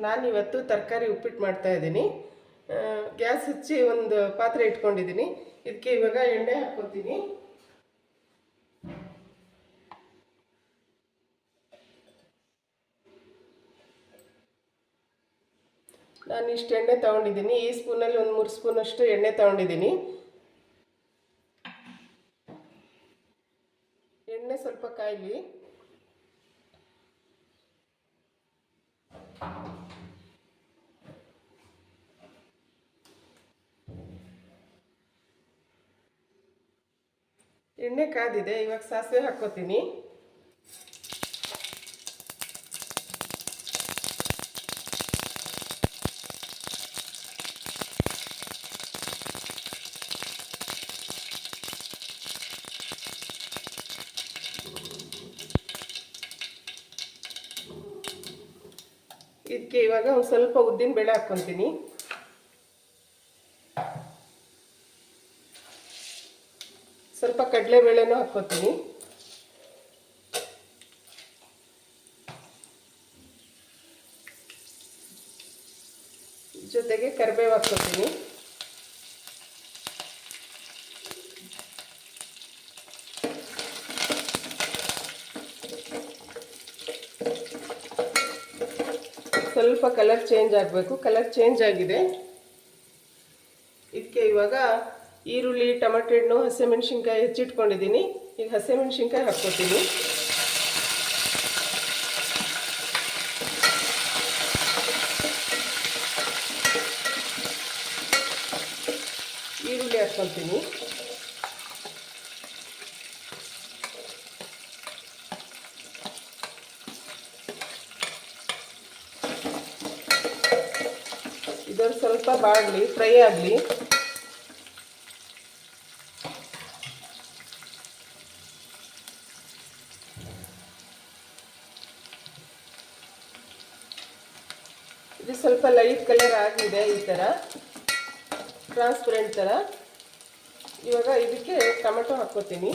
ನಾನಿವತ್ತು ತರಕಾರಿ ಉಪ್ಪಿಟ್ಟು ಮಾಡ್ತಾ ಇದ್ದೀನಿ. ಗ್ಯಾಸ್ ಹಚ್ಚಿ ಒಂದು ಪಾತ್ರೆ ಇಟ್ಕೊಂಡಿದ್ದೀನಿ. ಇದಕ್ಕೆ ಇವಾಗ ಎಣ್ಣೆ ಹಾಕ್ಕೊತೀನಿ. ನಾನು ಇಷ್ಟು ಎಣ್ಣೆ ತೊಗೊಂಡಿದ್ದೀನಿ. ಈ ಸ್ಪೂನಲ್ಲಿ ಒಂದು 3 ಸ್ಪೂನಷ್ಟು ಎಣ್ಣೆ ತೊಗೊಂಡಿದ್ದೀನಿ. ಎಣ್ಣೆ ಸ್ವಲ್ಪ ಕಾಯಲಿ. ಎಣ್ಣೆ ಕಾದಿದೆ. ಇವಾಗ ಸಾಸಿವೆ ಹಾಕ್ಕೋತೀನಿ. ಇದಕ್ಕೆ ಇವಾಗ ಒಂದು ಸ್ವಲ್ಪ ಉದ್ದಿನ ಬೇಳೆ ಹಾಕ್ಕೊತೀನಿ. ಸ್ವಲ್ಪ ಕಡಲೆಬೇಳೆನೂ ಹಾಕ್ಕೊತೀನಿ. ಜೊತೆಗೆ ಕರಿಬೇವು ಹಾಕ್ಕೊತೀನಿ. ಸ್ವಲ್ಪ ಕಲರ್ ಚೇಂಜ್ ಆಗಬೇಕು. ಕಲರ್ ಚೇಂಜ್ ಆಗಿದೆ. ಇದಕ್ಕೆ ಇವಾಗ ಈರುಳ್ಳಿ, ಟೊಮೆಟೊ ಹಣ್ಣು, ಹಸಿಮೆಣಸಿನ್ಕಾಯಿ ಹೆಚ್ಚಿಟ್ಕೊಂಡಿದ್ದೀನಿ. ಈಗ ಹಸಿಮೆಣಸಿನ್ಕಾಯಿ ಹಾಕ್ಕೊತೀನಿ. ಈರುಳ್ಳಿ ಹಾಕ್ಕೊತೀನಿ. ಇದೊಂದು ಸ್ವಲ್ಪ ಬಾಡಲಿ, ಫ್ರೈ ಆಗಲಿ. ಇದು ಸ್ವಲ್ಪ ಲೈಟ್ ಕಲರ್ ಆಗಿದೆ, ಈ ಥರ ಟ್ರಾನ್ಸ್ಪರೆಂಟ್ ಥರ. ಇವಾಗ ಇದಕ್ಕೆ ಟೊಮೆಟೊ ಹಾಕ್ಕೋತೀನಿ.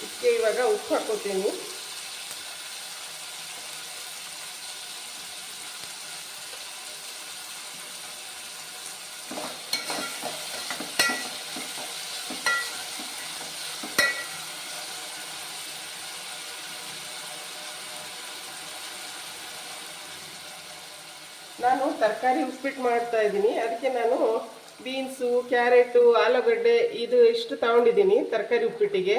ಇದಕ್ಕೆ ಇವಾಗ ಉಪ್ಪು ಹಾಕ್ಕೋತೀನಿ. ನಾನು ತರಕಾರಿ ಉಪ್ಪಿಟ್ಟು ಮಾಡ್ತಾ ಇದ್ದೀನಿ. ಅದಕ್ಕೆ ನಾನು ಬೀನ್ಸು, ಕ್ಯಾರೆಟು, ಆಲೂಗಡ್ಡೆ ಇದು ಇಷ್ಟು ತಗೊಂಡಿದ್ದೀನಿ ತರಕಾರಿ ಉಪ್ಪಿಟ್ಟಿಗೆ.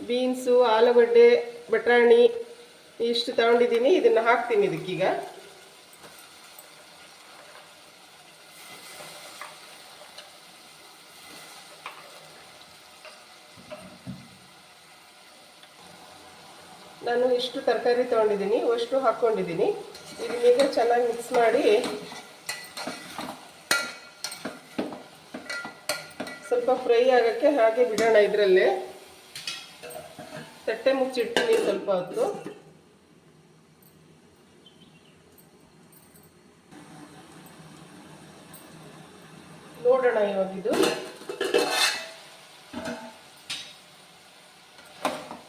ಬೀನ್ಸು, ಆಲೂಗಡ್ಡೆ, ಬಟಾಣಿ ಇಷ್ಟು ತಗೊಂಡಿದ್ದೀನಿ. ಇದನ್ನು ಹಾಕ್ತೀನಿ ಇದಕ್ಕೀಗ. ನಾನು ಇಷ್ಟು ತರಕಾರಿ ತೊಗೊಂಡಿದ್ದೀನಿ, ಅಷ್ಟು ಹಾಕ್ಕೊಂಡಿದ್ದೀನಿ. ಇದನ್ನೀಗ ಚೆನ್ನಾಗಿ ಮಿಕ್ಸ್ ಮಾಡಿ ಸ್ವಲ್ಪ ಫ್ರೈ ಆಗೋಕ್ಕೆ ಹಾಗೆ ಬಿಡೋಣ. ಇದರಲ್ಲೇ ತಟ್ಟೆ ಮುಚ್ಚಿಡ್ತೀನಿ ಸ್ವಲ್ಪ ಹೊತ್ತು. ನೋಡೋಣ ಇವಾಗಿದು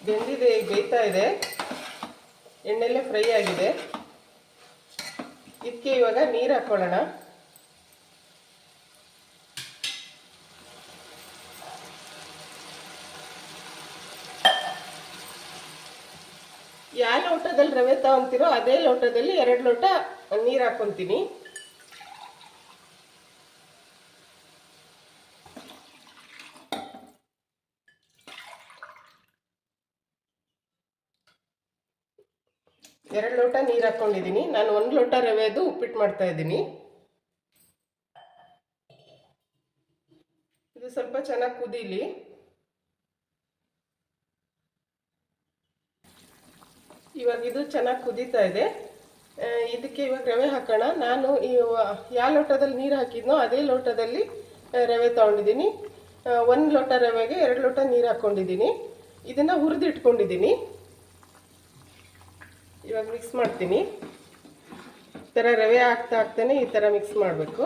ಬೆಂದಿದೆ, ಬೇಯ್ತಾ ಇದೆ, ಎಣ್ಣೆಲ್ಲೇ ಫ್ರೈ ಆಗಿದೆ. ಇದಕ್ಕೆ ಇವಾಗ ನೀರು ಹಾಕೊಳ್ಳೋಣ. ಯಾವ ಲೋಟದಲ್ಲಿ ರವೆ ತಗೊಂತೀರೋ ಅದೇ ಲೋಟದಲ್ಲಿ 2 ಲೋಟ ನೀರು ಹಾಕ್ಕೊತೀನಿ. ಎರಡು ಲೋಟ ನೀರು ಹಾಕ್ಕೊಂಡಿದ್ದೀನಿ. ನಾನು 1 ಲೋಟ ರವೆದು ಉಪ್ಪಿಟ್ಟು ಮಾಡ್ತಾ ಇದ್ದೀನಿ. ಇದು ಸ್ವಲ್ಪ ಚೆನ್ನಾಗಿ ಕುದೀಲಿ. ಇವಾಗ ಇದು ಚೆನ್ನಾಗಿ ಕುದೀತಾ ಇದೆ. ಇದಕ್ಕೆ ಇವಾಗ ರವೆ ಹಾಕೋಣ. ನಾನು ಯಾವ ಲೋಟದಲ್ಲಿ ನೀರು ಹಾಕಿದ್ನೋ ಅದೇ ಲೋಟದಲ್ಲಿ ರವೆ ತೊಗೊಂಡಿದ್ದೀನಿ. 1 ಲೋಟ ರವೆಗೆ 2 ಲೋಟ ನೀರು ಹಾಕ್ಕೊಂಡಿದ್ದೀನಿ. ಇದನ್ನು ಹುರಿದಿಟ್ಕೊಂಡಿದ್ದೀನಿ. ಇವಾಗ ಮಿಕ್ಸ್ ಮಾಡ್ತೀನಿ. ಈ ಥರ ರವೆ ಹಾಕ್ತಾನೆ ಈ ಥರ ಮಿಕ್ಸ್ ಮಾಡಬೇಕು.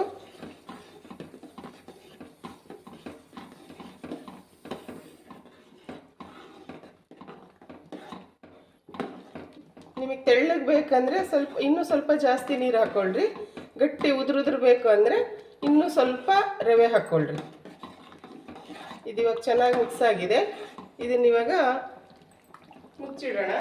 ಬೇಕಂದರೆ ಇನ್ನೂ ಸ್ವಲ್ಪ ಜಾಸ್ತಿ ನೀರು ಹಾಕ್ಕೊಳ್ರಿ. ಗಟ್ಟಿ ಉದುರು ಬೇಕು ಅಂದರೆ ಇನ್ನೂ ಸ್ವಲ್ಪ ರವೆ ಹಾಕ್ಕೊಳ್ರಿ. ಇದು ಇವಾಗ ಚೆನ್ನಾಗಿ ಮಿಕ್ಸ್ ಆಗಿದೆ. ಇದನ್ನಿವಾಗ ಮುಚ್ಚಿಡೋಣ.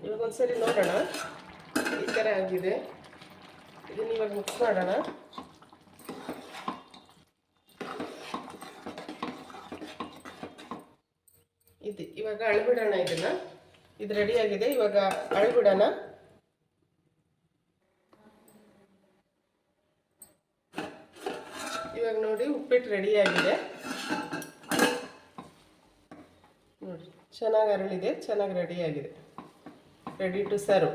ಇವಾಗ ಒಂದ್ಸರಿ ನೋಡೋಣ. ಈ ಥರ ಆಗಿದೆ. ಇದನ್ನ ಇವಾಗ ಮಿಕ್ಸ್ ಮಾಡೋಣ. ಇವಾಗ ಅಳ್ಬಿಡೋಣ. ಇದು ರೆಡಿಯಾಗಿದೆ. ಇವಾಗ ಅಳ್ಬಿಡೋಣ. ಇವಾಗ ನೋಡಿ ಉಪ್ಪಿಟ್ಟು ರೆಡಿಯಾಗಿದೆ. ನೋಡಿ ಚೆನ್ನಾಗಿ ಅರಳಿದೆ, ಚೆನ್ನಾಗಿ ರೆಡಿಯಾಗಿದೆ. Ready to serve.